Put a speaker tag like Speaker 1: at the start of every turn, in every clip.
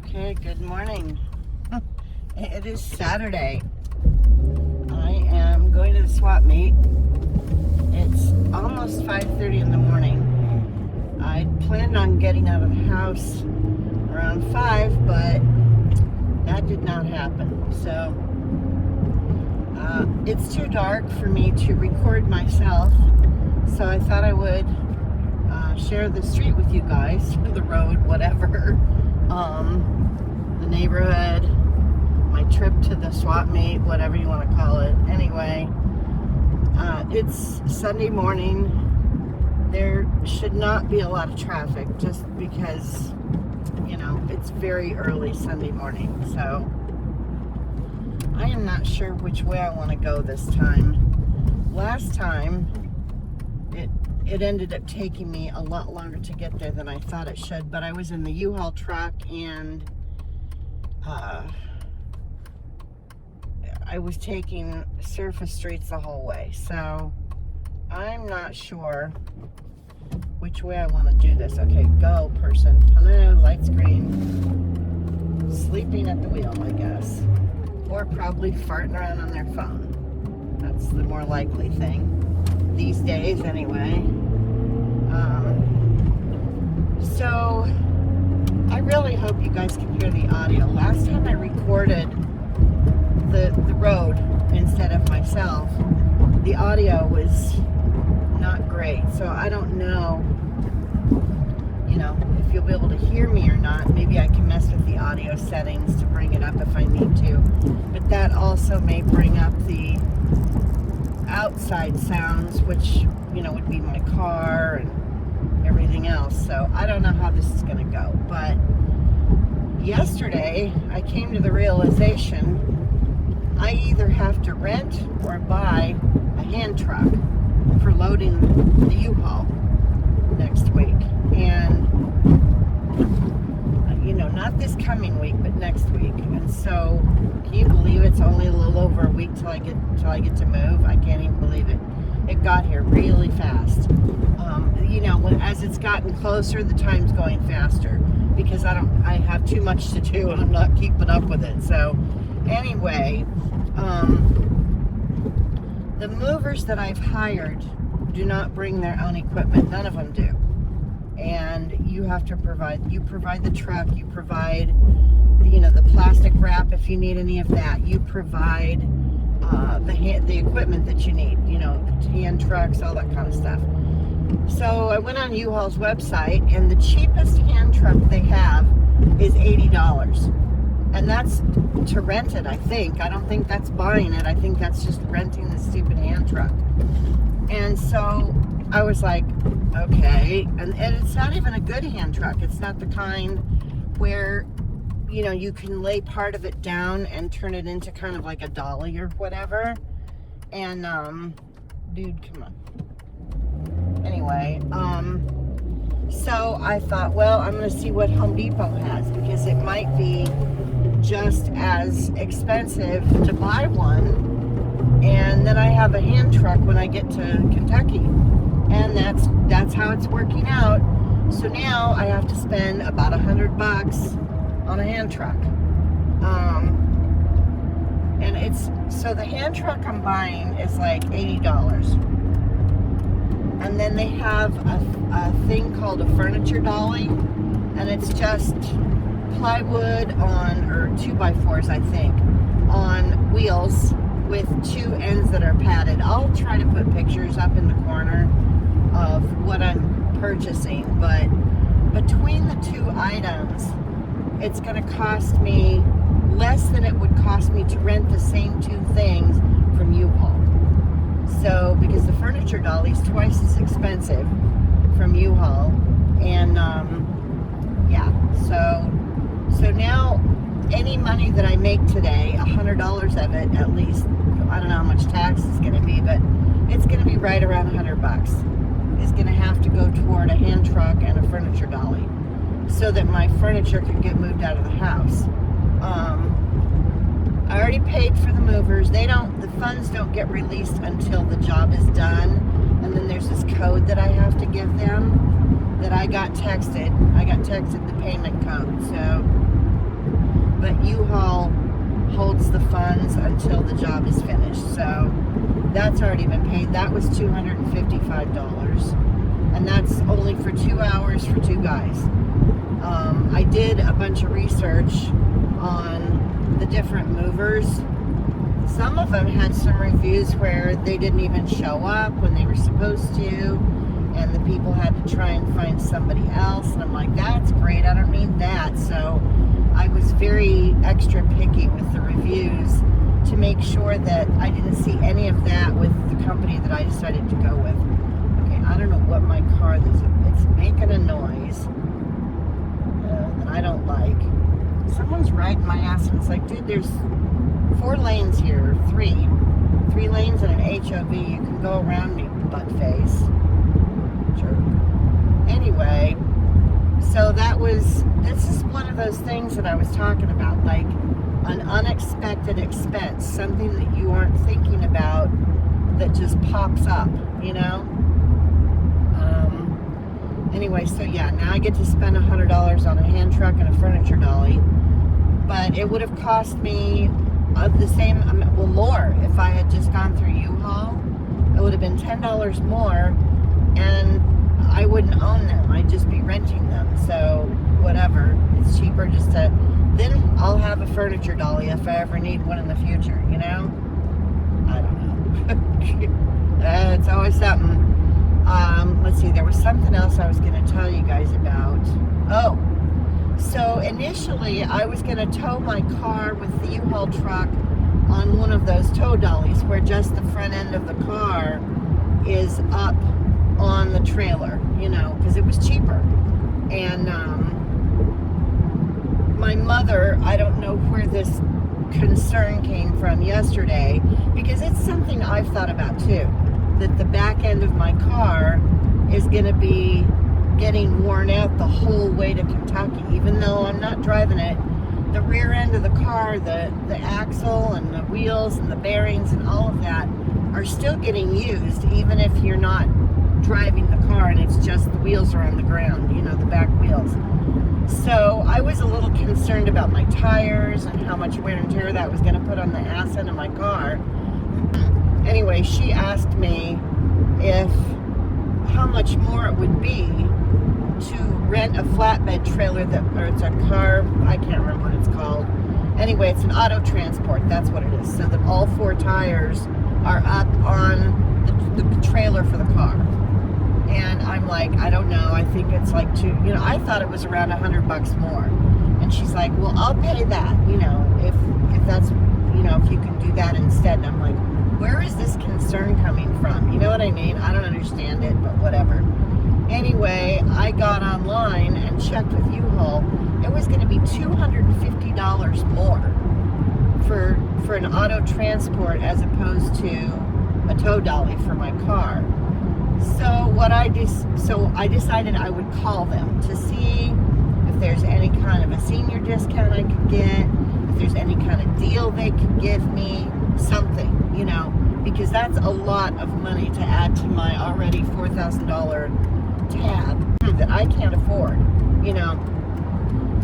Speaker 1: Okay, good morning. It is Saturday. I am going to the swap meet. It's almost 5:30 in the morning. I planned on getting out of the house around 5, but that did not happen. So it's too dark for me to record myself. So I thought I would share the street with you guys, the road, whatever. The neighborhood, my trip to the swap meet, whatever you want to call it. Anyway, it's Sunday morning. There should not be a lot of traffic just because, it's very early Sunday morning. So I am not sure which way I want to go this time. Last time, it ended up taking me a lot longer to get there than I thought it should, but I was in the U-Haul truck and I was taking surface streets the whole way, so I'm not sure which way I want to do this. Okay, go person. Hello, light screen. Sleeping at the wheel, I guess, or probably farting around on their phone. That's the more likely thing these days anyway. So I really hope you guys can hear the audio. Last time I recorded the road instead of myself, the audio was not great. So I don't know, if you'll be able to hear me or not. Maybe I can mess with the audio settings to bring it up if I need to. But that also may bring up the outside sounds, which, would be my car and everything else. So I don't know how this is going to go. But yesterday, I came to the realization I either have to rent or buy a hand truck for loading the U-Haul next week. And, not this coming week, but next week. And so, can you believe it's only a little over a week till I get to move? I can't even believe it. It got here really fast. As it's gotten closer, the time's going faster because I have too much to do and I'm not keeping up with it. So, anyway, the movers that I've hired do not bring their own equipment. None of them do. And you have to provide the truck, you provide, the plastic wrap if you need any of that. You provide the equipment that you need, the hand trucks, all that kind of stuff. So I went on U-Haul's website, and the cheapest hand truck they have is $80. And that's to rent it, I think. I don't think that's buying it. I think that's just renting the stupid hand truck. And so I was like, okay. And it's not even a good hand truck. It's not the kind where, you can lay part of it down and turn it into kind of like a dolly or whatever. And, dude, come on. Anyway, so I thought, well, I'm going to see what Home Depot has, because it might be just as expensive to buy one, and then I have a hand truck when I get to Kentucky, and that's how it's working out. So now I have to spend about $100 on a hand truck, and so the hand truck I'm buying is like $80. And then they have a thing called a furniture dolly, and it's just plywood or 2x4s, I think, on wheels with two ends that are padded. I'll try to put pictures up in the corner of what I'm purchasing, but between the two items, it's going to cost me less than it would cost me to rent the same two things from U-Haul. So, because the furniture dolly is twice as expensive from U-Haul, and so now any money that I make today, $100 of it at least, I don't know how much tax is going to be, but it's going to be right around $100. Is going to have to go toward a hand truck and a furniture dolly, so that my furniture can get moved out of the house. I already paid for the movers. The funds don't get released until the job is done. And then there's this code that I have to give them that I got texted. I got texted the payment code. So but U-Haul holds the funds until the job is finished. So that's already been paid. That was $255, and that's only for 2 hours for 2 guys. I did a bunch of research on the different movers. Some of them had some reviews where they didn't even show up when they were supposed to, and the people had to try and find somebody else, and I'm like, that's great, I don't need that. So I was very extra picky with the reviews to make sure that I didn't see any of that with the company that I decided to go with. Okay, I don't know what my car is. It's making a noise that I don't like. Someone's riding my ass, and it's like, dude, there's 4 lanes here, 3 lanes and an HOV. You can go around me, butt face. Sure. Anyway, so this is one of those things that I was talking about, like an unexpected expense, something that you aren't thinking about that just pops up, you know? Anyway, so yeah, now I get to spend $100 on a hand truck and a furniture dolly, but it would have cost me the same, well, more if I had just gone through U-Haul. It would have been $10 more, and I wouldn't own them. I'd just be renting them. So whatever, it's cheaper just to, then I'll have a furniture dolly if I ever need one in the future, you know? I don't know. It's always something. Let's see, there was something else I was going to tell you guys about. Oh, so initially I was going to tow my car with the U-Haul truck on one of those tow dollies where just the front end of the car is up on the trailer, you know, because it was cheaper. And my mother, I don't know where this concern came from yesterday, because it's something I've thought about too, that the back end of my car is going to be getting worn out the whole way to Kentucky. Even though I'm not driving it, the rear end of the car, the axle and the wheels and the bearings and all of that are still getting used, even if you're not driving the car and it's just the wheels are on the ground, you know, the back wheels. So I was a little concerned about my tires and how much wear and tear that was going to put on the ass end of my car. Anyway, she asked me how much more it would be to rent a flatbed trailer or it's a car, I can't remember what it's called. Anyway, it's an auto transport, that's what it is. So that all 4 tires are up on the trailer for the car. And I'm like, I don't know, I think it's like I thought it was around $100 more. And she's like, well, I'll pay that, you know, if that's, you know, if you can do that instead. And I'm like, where is this concern coming from? You know what I mean? I don't understand it, but whatever. Anyway, I got online and checked with U-Haul. It was going to be $250 more for an auto transport as opposed to a tow dolly for my car. So I decided I would call them to see if there's any kind of a senior discount I could get, if there's any kind of deal they could give me, something, you know, because that's a lot of money to add to my already $4,000 tab that I can't afford, you know.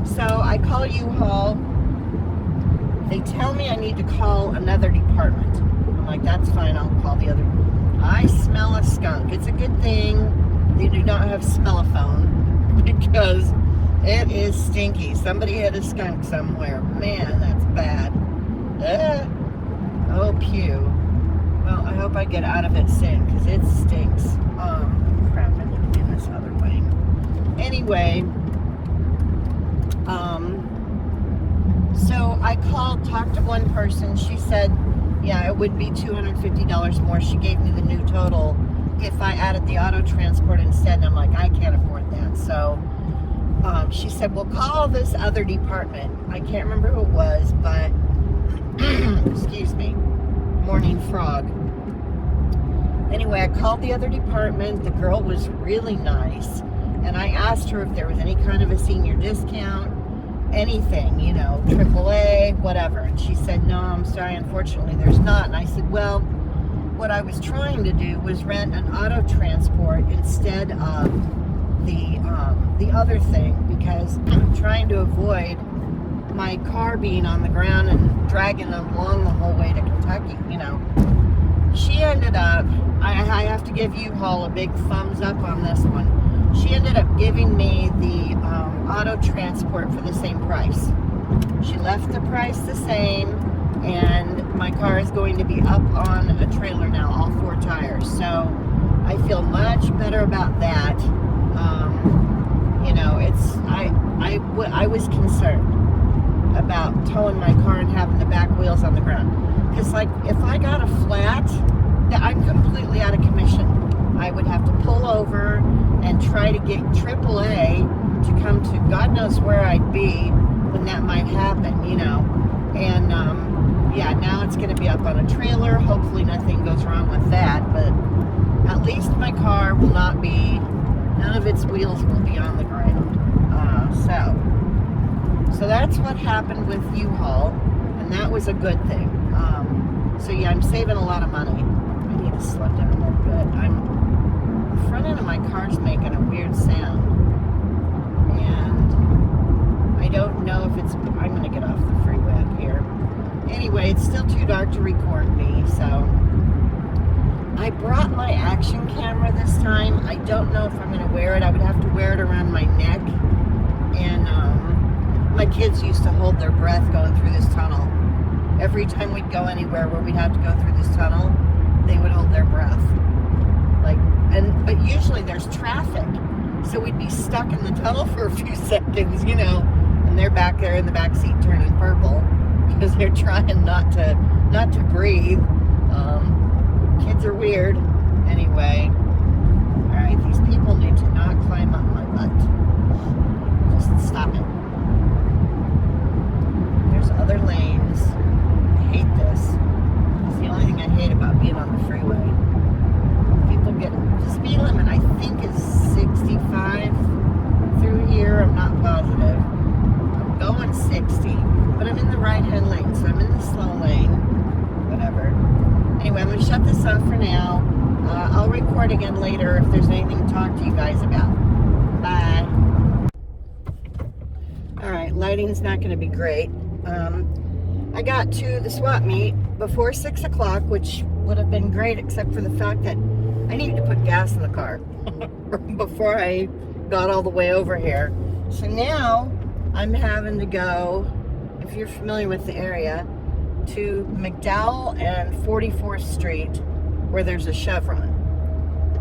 Speaker 1: So I call U-Haul. They tell me I need to call another department. I'm like, that's fine, I'll call the other. I smell a skunk. It's a good thing they do not have smell-a-phone, because it is stinky. Somebody had a skunk somewhere. Man, that's bad. Oh, pew. Well, I hope I get out of it soon, because it stinks. Crap, I need to be in this other way. Anyway, so I talked to one person. She said, yeah, it would be $250 more. She gave me the new total if I added the auto transport instead. And I'm like, I can't afford that. So she said, well, call this other department. I can't remember who it was, but excuse me, morning frog. Anyway, I called the other department. The girl was really nice, and I asked her if there was any kind of a senior discount, anything, you know, AAA, whatever. And she said, no, I'm sorry, unfortunately there's not. And I said, well, what I was trying to do was rent an auto transport instead of the other thing, because I'm trying to avoid my car being on the ground and dragging them along the whole way to Kentucky, She ended up, I have to give U-Haul a big thumbs up on this one. She ended up giving me the auto transport for the same price. She left the price the same, and my car is going to be up on a trailer now, all 4 tires. So I feel much better about that. I was concerned about towing my car and having the back wheels on the ground. Because, if I got a flat, I'm completely out of commission. I would have to pull over and try to get AAA to come to God knows where I'd be when that might happen, And, now it's going to be up on a trailer. Hopefully nothing goes wrong with that. But at least my car will not be, none of its wheels will be on the ground. So that's what happened with U-Haul, and that was a good thing. I'm saving a lot of money. I need to slow down a little bit. The front end of my car's making a weird sound, and I don't know if I'm going to get off the freeway up here. Anyway, it's still too dark to record me, so I brought my action camera this time. I don't know if I'm going to wear it. I would have to wear it around my neck. And my kids used to hold their breath going through this tunnel. Every time we'd go anywhere where we'd have to go through this tunnel, they would hold their breath. But usually there's traffic. So we'd be stuck in the tunnel for a few seconds, and they're back there in the back seat turning purple because they're trying not to breathe. Kids are weird. Anyway, all right, these people need to not climb up my butt. Just stop it. There's other lanes. I hate this. It's the only thing I hate about being on the freeway. People the speed limit, I think, is 65 through here. I'm not positive. I'm going 60, but I'm in the right-hand lane, so I'm in the slow lane. Whatever. Anyway, I'm going to shut this off for now. I'll record again later if there's anything to talk to you guys about. Bye. Alright, lighting's not going to be great. I got to the swap meet before 6 o'clock, which would have been great except for the fact that I needed to put gas in the car before I got all the way over here. So now I'm having to go, if you're familiar with the area, to McDowell and 44th Street where there's a Chevron.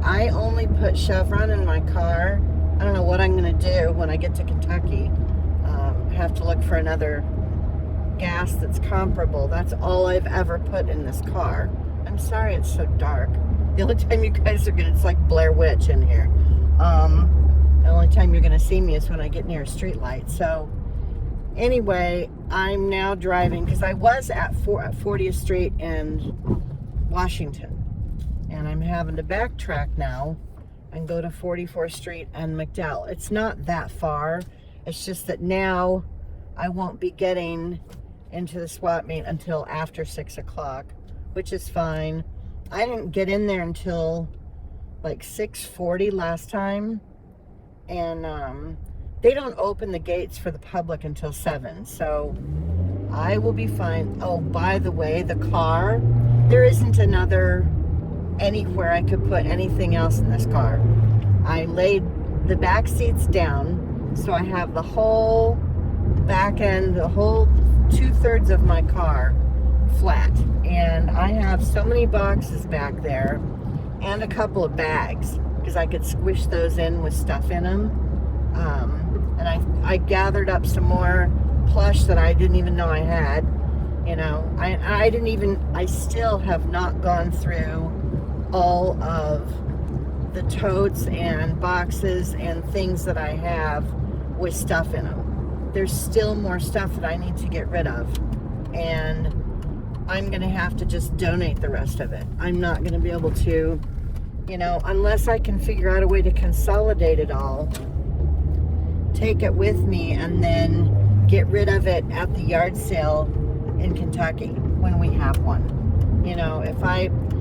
Speaker 1: I only put Chevron in my car. I don't know what I'm going to do when I get to Kentucky. Have to look for another gas that's comparable. That's all I've ever put in this car. I'm sorry it's so dark. The only time you guys are gonna, it's like Blair Witch in here. The only time you're gonna see me is when I get near a street light. So anyway, I'm now driving because I was at 40th Street and Washington, and I'm having to backtrack now and go to 44th Street and McDowell. It's not that far. It's just that now I won't be getting into the swap meet until after 6 o'clock, which is fine. I didn't get in there until like 6:40 last time, and they don't open the gates for the public until 7, so I will be fine. Oh, by the way, the car, there isn't anywhere I could put anything else in this car. I laid the back seats down, so I have the whole back end, the whole 2/3 of my car flat, and I have so many boxes back there and a couple of bags because I could squish those in with stuff in them. And I gathered up some more plush that I didn't even know I had. I still have not gone through all of the totes and boxes and things that I have with stuff in them. There's still more stuff that I need to get rid of, and I'm gonna have to just donate the rest of it. I'm not gonna be able to, unless I can figure out a way to consolidate it all, take it with me, and then get rid of it at the yard sale in Kentucky when we have one.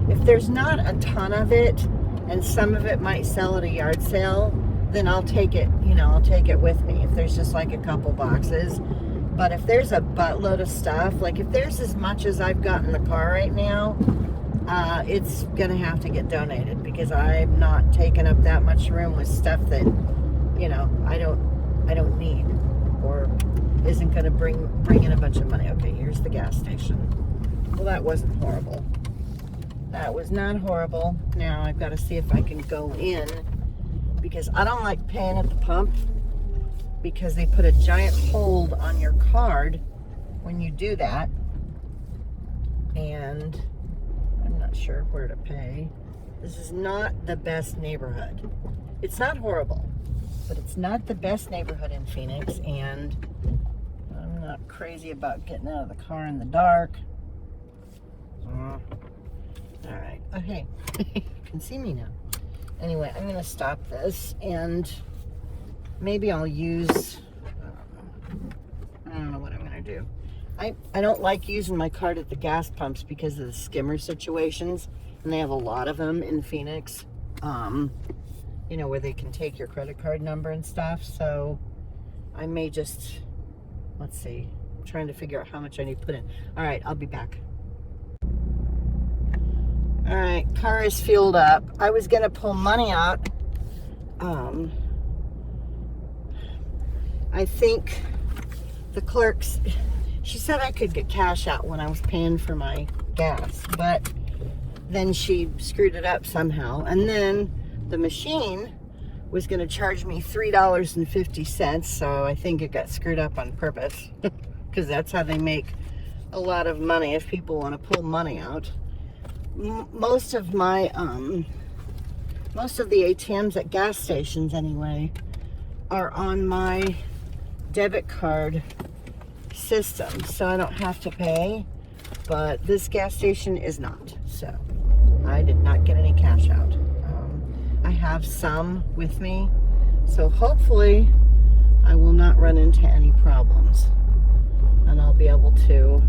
Speaker 1: If there's not a ton of it, and some of it might sell at a yard sale, then I'll take it, I'll take it with me if there's just like a couple boxes. But if there's a buttload of stuff, like if there's as much as I've got in the car right now, it's gonna have to get donated, because I'm not taking up that much room with stuff that, you know, I don't need, or isn't gonna bring in a bunch of money. Okay, here's the gas station. Well, that wasn't horrible. That was not horrible. Now I've got to see if I can go in, because I don't like paying at the pump, because they put a giant hold on your card when you do that, and I'm not sure where to pay. This is not the best neighborhood. It's not horrible, but it's not the best neighborhood in Phoenix, and I'm not crazy about getting out of the car in the dark. All right, okay, you can see me now. Anyway, I'm gonna stop this, and maybe I'll use, I don't know what I'm gonna do. I don't like using my card at the gas pumps because of the skimmer situations, and they have a lot of them in Phoenix, you know, where they can take your credit card number and stuff. So I may just, let's see, I'm trying to figure out how much I need to put in. All right, I'll be back. All right, car is fueled up. I was gonna pull money out. I think the clerks, she said I could get cash out when I was paying for my gas, but then she screwed it up somehow. And then the machine was gonna charge me $3.50, so I think it got screwed up on purpose, because that's how they make a lot of money if people want to pull money out. Most of my most of the ATMs at gas stations anyway are on my debit card system, so I don't have to pay, but this gas station is not, so I did not get any cash out. I have some with me, so hopefully I will not run into any problems, and I'll be able to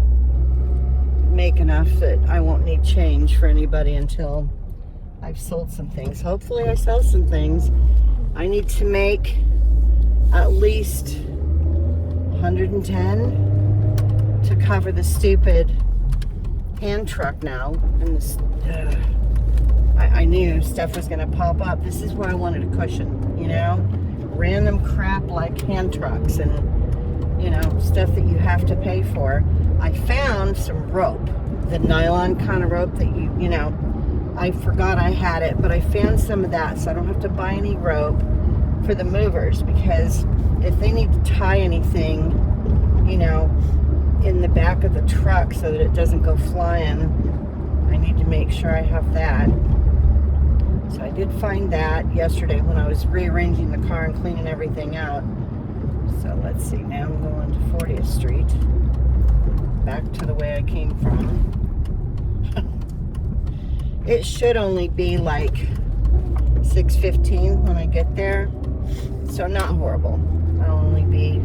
Speaker 1: make enough that I won't need change for anybody until I've sold some things. Hopefully I sell some things. I need to make at least 110 to cover the stupid hand truck now. And this, I knew stuff was gonna pop up. This is where I wanted a cushion, you know? Random crap like hand trucks and, you know, stuff that you have to pay for. I found some rope, the nylon kind of rope that you know, I forgot I had it, but I found some of that, so I don't have to buy any rope for the movers, because if they need to tie anything, you know, in the back of the truck so that it doesn't go flying, I need to make sure I have that. So I did find that yesterday when I was rearranging the car and cleaning everything out. So let's see, now I'm going to 40th Street. Back to the way I came from. It should only be like 6:15 when I get there, so not horrible. I'll only be,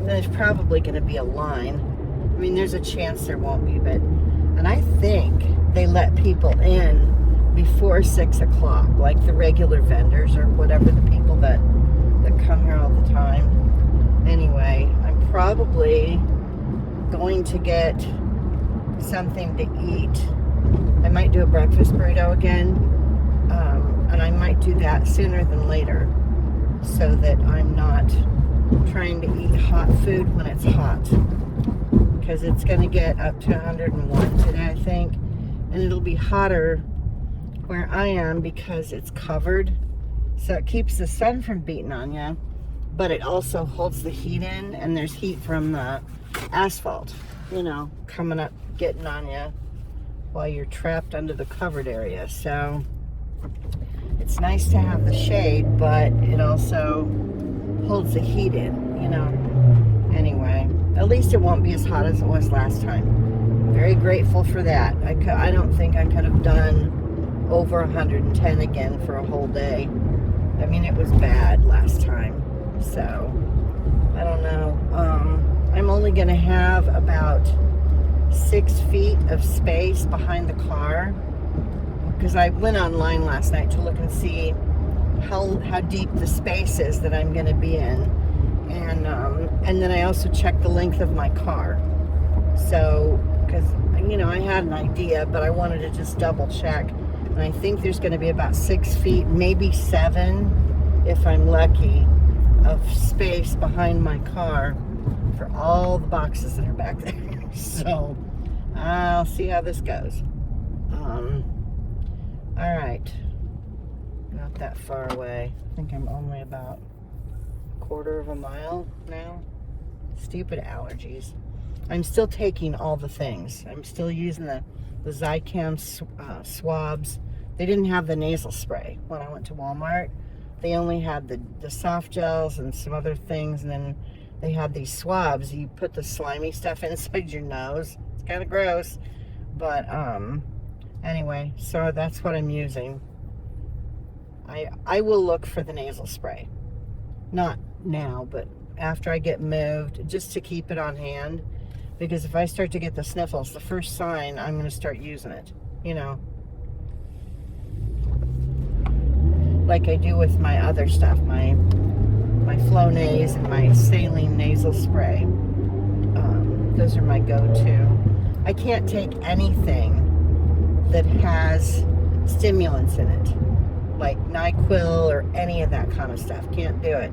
Speaker 1: there's probably going to be a line. I mean, there's a chance there won't be, but, and I think they let people in before 6 o'clock, like the regular vendors or whatever, the people that come here all the time. Anyway, I'm probably going to get something to eat. I might do a breakfast burrito again, and I might do that sooner than later, so that I'm not trying to eat hot food when it's hot, because it's going to get up to 101 today, I think, and it'll be hotter where I am because it's covered, so it keeps the sun from beating on you, but it also holds the heat in, and there's heat from the asphalt, you know, coming up, getting on you while you're trapped under the covered area. So it's nice to have the shade, but it also holds the heat in, you know. Anyway, at least it won't be as hot as it was last time. Very grateful for that. I don't think I could have done over 110 again for a whole day. I mean, it was bad last time, so I don't know. I'm only going to have about 6 feet of space behind the car, because I went online last night to look and see how deep the space is that I'm going to be in, And then I also checked the length of my car. So, because, you know, I had an idea, but I wanted to just double check. And I think there's going to be about 6 feet, maybe 7, if I'm lucky, of space behind my car for all the boxes that are back there. So, I'll see how this goes. All right. Not that far away. I think I'm only about a quarter of a mile now. Stupid allergies. I'm still taking all the things. I'm still using the Zicam swabs. They didn't have the nasal spray when I went to Walmart. They only had the soft gels and some other things, and then they had these swabs. You put the slimy stuff inside your nose. It's kind of gross, but anyway, so that's what I'm using. I will look for the nasal spray. Not now, but after I get moved, just to keep it on hand. Because if I start to get the sniffles, the first sign, I'm going to start using it, you know. Like I do with my other stuff, my Flonase and my saline nasal spray. Those are my go-to. I can't take anything that has stimulants in it, like NyQuil or any of that kind of stuff. Can't do it.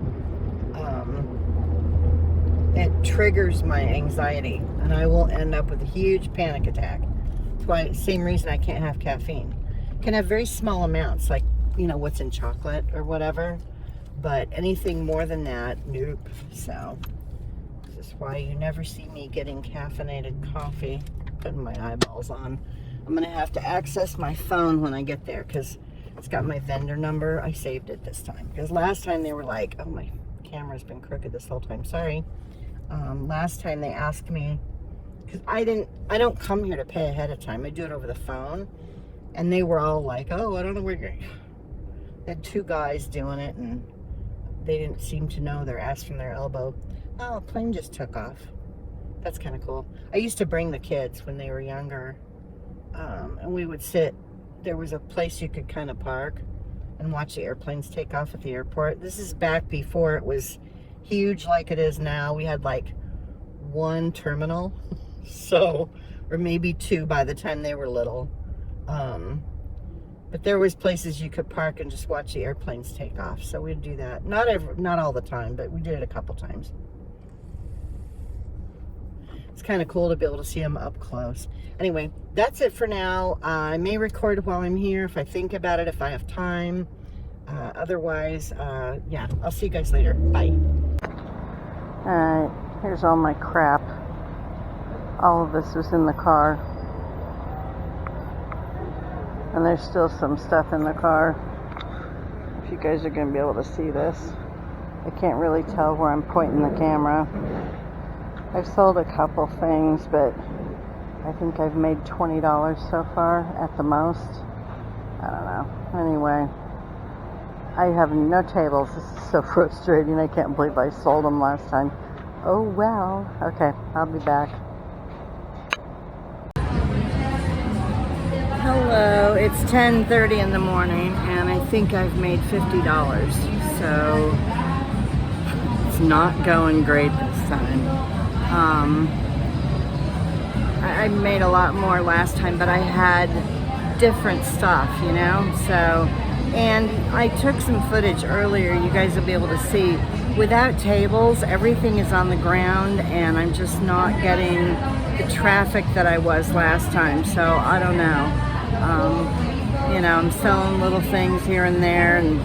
Speaker 1: It triggers my anxiety, and I will end up with a huge panic attack. That's why, same reason I can't have caffeine. Can have very small amounts, like, you know, what's in chocolate or whatever, but anything more than that, nope. So this is why you never see me getting caffeinated coffee. Putting my eyeballs on. I'm gonna have to access my phone when I get there, because it's got my vendor number. I saved it this time, because last time they were like, oh, my camera's been crooked this whole time, sorry. Last time they asked me, because I don't come here to pay ahead of time. I do it over the phone. And they were all like, oh, I don't know where you're going. They had 2 guys doing it, and they didn't seem to know their ass from their elbow. Oh, a plane just took off. That's kind of cool. I used to bring the kids when they were younger. And we would sit. There was a place you could kind of park and watch the airplanes take off at the airport. This is back before it was huge like it is now. We had like 1 terminal, so, or maybe 2 by the time they were little. But there was places you could park and just watch the airplanes take off. So we'd do that. Not all the time, but we did it a couple times. It's kind of cool to be able to see them up close. Anyway, that's it for now. I may record while I'm here if I think about it, if I have time. Otherwise, yeah, I'll see you guys later. Bye. Alright, here's all my crap. All of this was in the car. And there's still some stuff in the car. If you guys are going to be able to see this. I can't really tell where I'm pointing the camera. I've sold a couple things, but I think I've made $20 so far at the most. I don't know. Anyway, I have no tables. This is so frustrating. I can't believe I sold them last time. Oh well. Okay, I'll be back. Hello, it's 10:30 in the morning, and I think I've made $50. So it's not going great this time. I made a lot more last time, but I had different stuff, you know, so, and I took some footage earlier. You guys will be able to see, without tables, everything is on the ground, and I'm just not getting the traffic that I was last time, so I don't know. You know, I'm selling little things here and there, and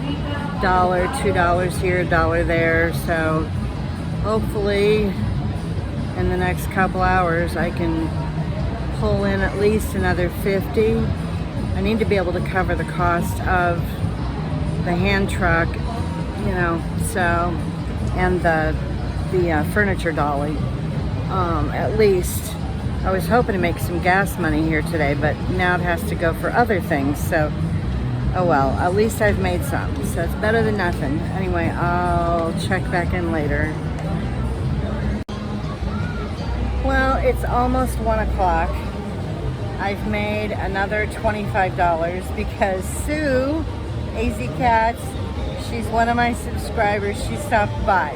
Speaker 1: $1, $2 here, $1 there, so hopefully in the next couple hours I can pull in at least another 50. I need to be able to cover the cost of the hand truck, you know, so, and the furniture dolly. At least I was hoping to make some gas money here today, but now it has to go for other things, so oh well, at least I've made some, so it's better than nothing. Anyway, I'll check back in later. Well, it's almost 1 o'clock. I've made another $25 because Sue, AZ Cats, she's one of my subscribers. She stopped by.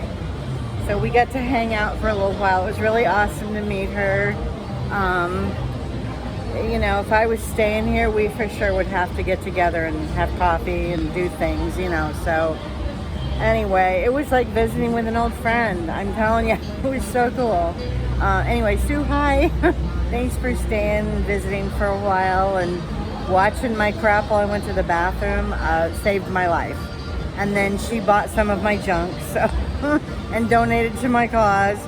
Speaker 1: So we got to hang out for a little while. It was really awesome to meet her. You know, if I was staying here, we for sure would have to get together and have coffee and do things, you know. So anyway, it was like visiting with an old friend. I'm telling you, it was so cool. Anyway, Sue, hi. Thanks for staying and visiting for a while and watching my crap while I went to the bathroom. Saved my life. And then she bought some of my junk, so and donated to my cause,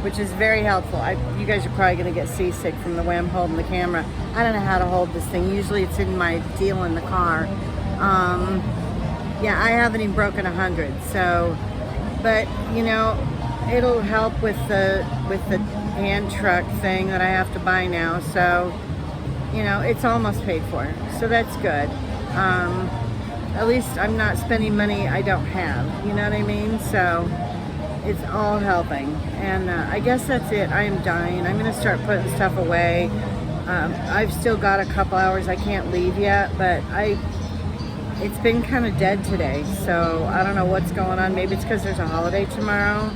Speaker 1: which is very helpful. You guys are probably going to get seasick from the way I'm holding the camera. I don't know how to hold this thing. Usually it's in my deal in the car. Yeah, I haven't even broken 100, so, but you know, it'll help with the hand truck thing that I have to buy now. So, you know, it's almost paid for, so that's good. At least I'm not spending money I don't have, you know what I mean? So it's all helping. And I guess that's it. I am dying. I'm going to start putting stuff away. I've still got a couple hours. I can't leave yet, but it's been kind of dead today. So I don't know what's going on. Maybe it's because there's a holiday tomorrow,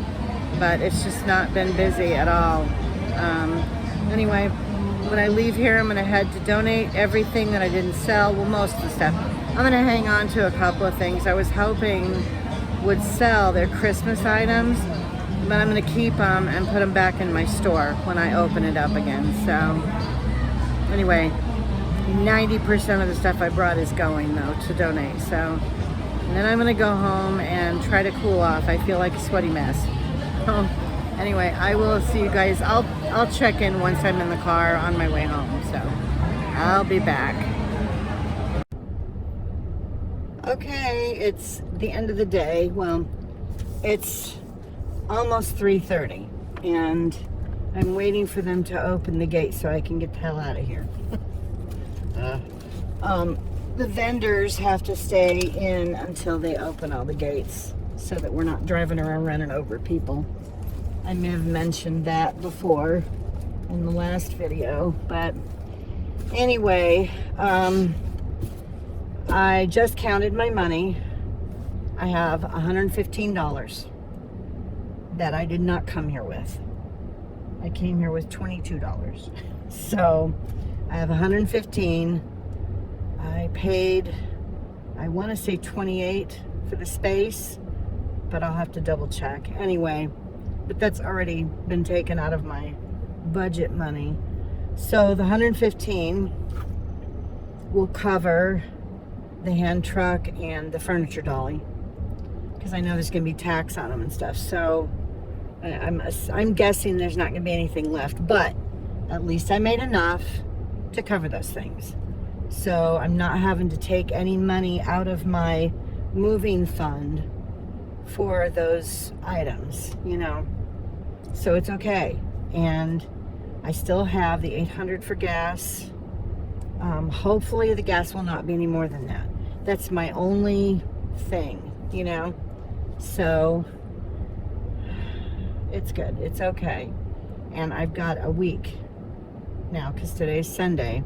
Speaker 1: but it's just not been busy at all. Anyway, when I leave here, I'm going to head to donate everything that I didn't sell. Well, most of the stuff. I'm going to hang on to a couple of things I was hoping would sell. Their Christmas items, but I'm going to keep them and put them back in my store when I open it up again. So anyway, 90% of the stuff I brought is going though to donate. So, and then I'm going to go home and try to cool off. I feel like a sweaty mess. Anyway, I will see you guys. I'll check in once I'm in the car on my way home. So I'll be back. Okay, it's the end of the day. Well, it's almost 3:30 and I'm waiting for them to open the gate so I can get the hell out of here. The vendors have to stay in until they open all the gates so that we're not driving around running over people. I may have mentioned that before in the last video, but anyway, I just counted my money. I have $115 that I did not come here with. I came here with $22. So I have $115. I paid, I want to say $28 for the space, but I'll have to double check. Anyway, but that's already been taken out of my budget money. So the $115 will cover the hand truck and the furniture dolly, because I know there's going to be tax on them and stuff. So I'm guessing there's not going to be anything left, but at least I made enough to cover those things. So I'm not having to take any money out of my moving fund for those items, you know. So it's okay. And I still have the $800 for gas. Hopefully the gas will not be any more than that. That's my only thing, you know. So it's good. It's okay. And I've got a week now because today's Sunday.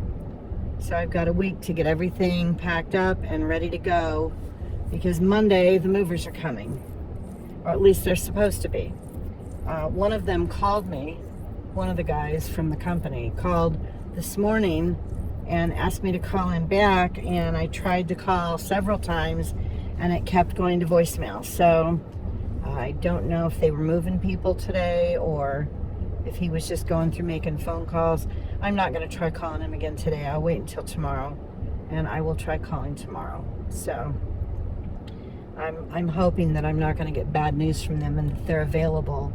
Speaker 1: So I've got a week to get everything packed up and ready to go, because Monday the movers are coming, or at least they're supposed to be. One of them called me, one of the guys from the company called this morning and asked me to call him back, and I tried to call several times and it kept going to voicemail. So I don't know if they were moving people today or if he was just going through making phone calls. I'm not going to try calling him again today. I'll wait until tomorrow, and I will try calling tomorrow. So I'm hoping that I'm not going to get bad news from them and that they're available,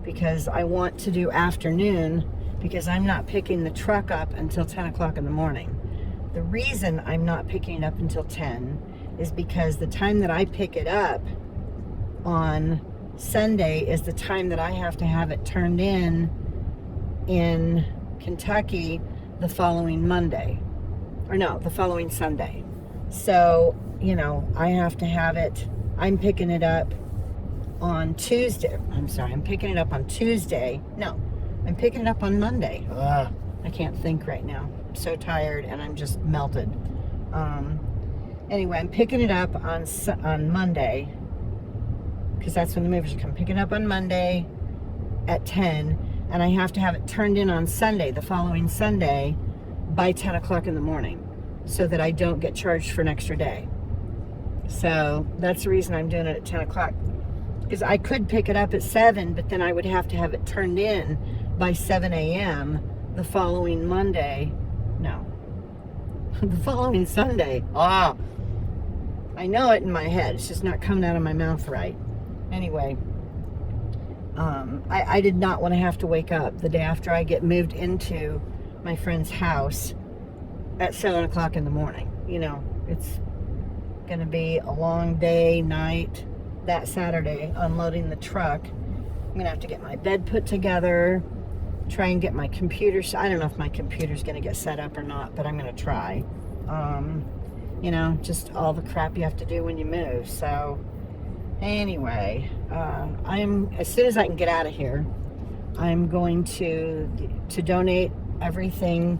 Speaker 1: because I want to do afternoon, because I'm not picking the truck up until 10 o'clock in the morning. The reason I'm not picking it up until 10 is because the time that I pick it up on Sunday is the time that I have to have it turned in Kentucky the following Monday, or no, the following Sunday. So, you know, I have to have it, I'm picking it up on Tuesday. I'm picking it up on Tuesday. No, I'm picking it up on Monday. I can't think right now. I'm so tired and I'm just melted. Anyway, I'm picking it up on Monday, because that's when the movers come. Pick it up on Monday at 10, and I have to have it turned in on Sunday, the following Sunday, by 10 o'clock in the morning, so that I don't get charged for an extra day. So that's the reason I'm doing it at 10 o'clock. Because I could pick it up at 7, but then I would have to have it turned in by 7 a.m. the following Monday. No. The following Sunday. I know it in my head. It's just not coming out of my mouth right. Anyway, I did not want to have to wake up the day after I get moved into my friend's house at 7 o'clock in the morning. You know, it's going to be a long day, night, that Saturday, unloading the truck. I'm going to have to get my bed put together, try and get my computer. I don't know if my computer's going to get set up or not, but I'm going to try. You know, just all the crap you have to do when you move. So anyway, as soon as I can get out of here, I'm going to donate everything,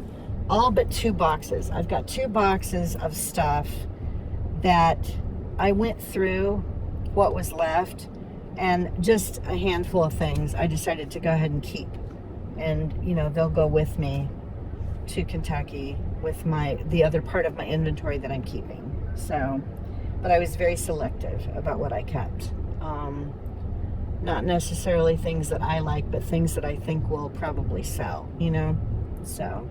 Speaker 1: all but 2 boxes. I've got 2 boxes of stuff that I went through what was left, and just a handful of things I decided to go ahead and keep. And, you know, they'll go with me to Kentucky with the other part of my inventory that I'm keeping. So, but I was very selective about what I kept. Not necessarily things that I like, but things that I think will probably sell, you know? So,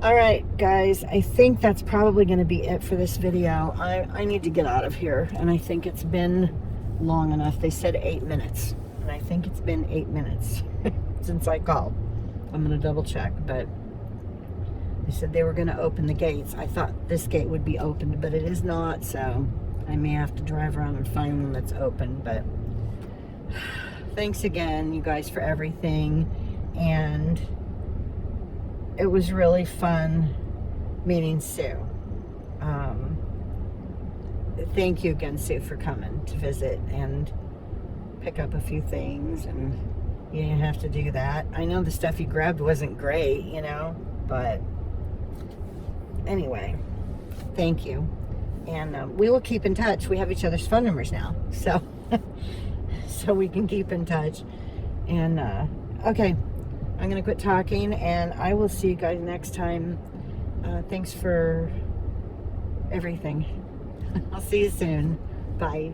Speaker 1: all right, guys, I think that's probably going to be it for this video. I need to get out of here, and I think it's been long enough. They said 8 minutes, and I think it's been 8 minutes since I called. I'm going to double check, but they said they were going to open the gates. I thought this gate would be opened, but it is not, so I may have to drive around and find one that's open. But thanks again, you guys, for everything, and it was really fun meeting Sue. Thank you again, Sue, for coming to visit and pick up a few things, and you didn't have to do that. I know the stuff you grabbed wasn't great, you know, but anyway, thank you. And we will keep in touch. We have each other's phone numbers now, so so we can keep in touch. And okay, I'm gonna quit talking, and I will see you guys next time. Thanks for everything. I'll see you soon. Bye.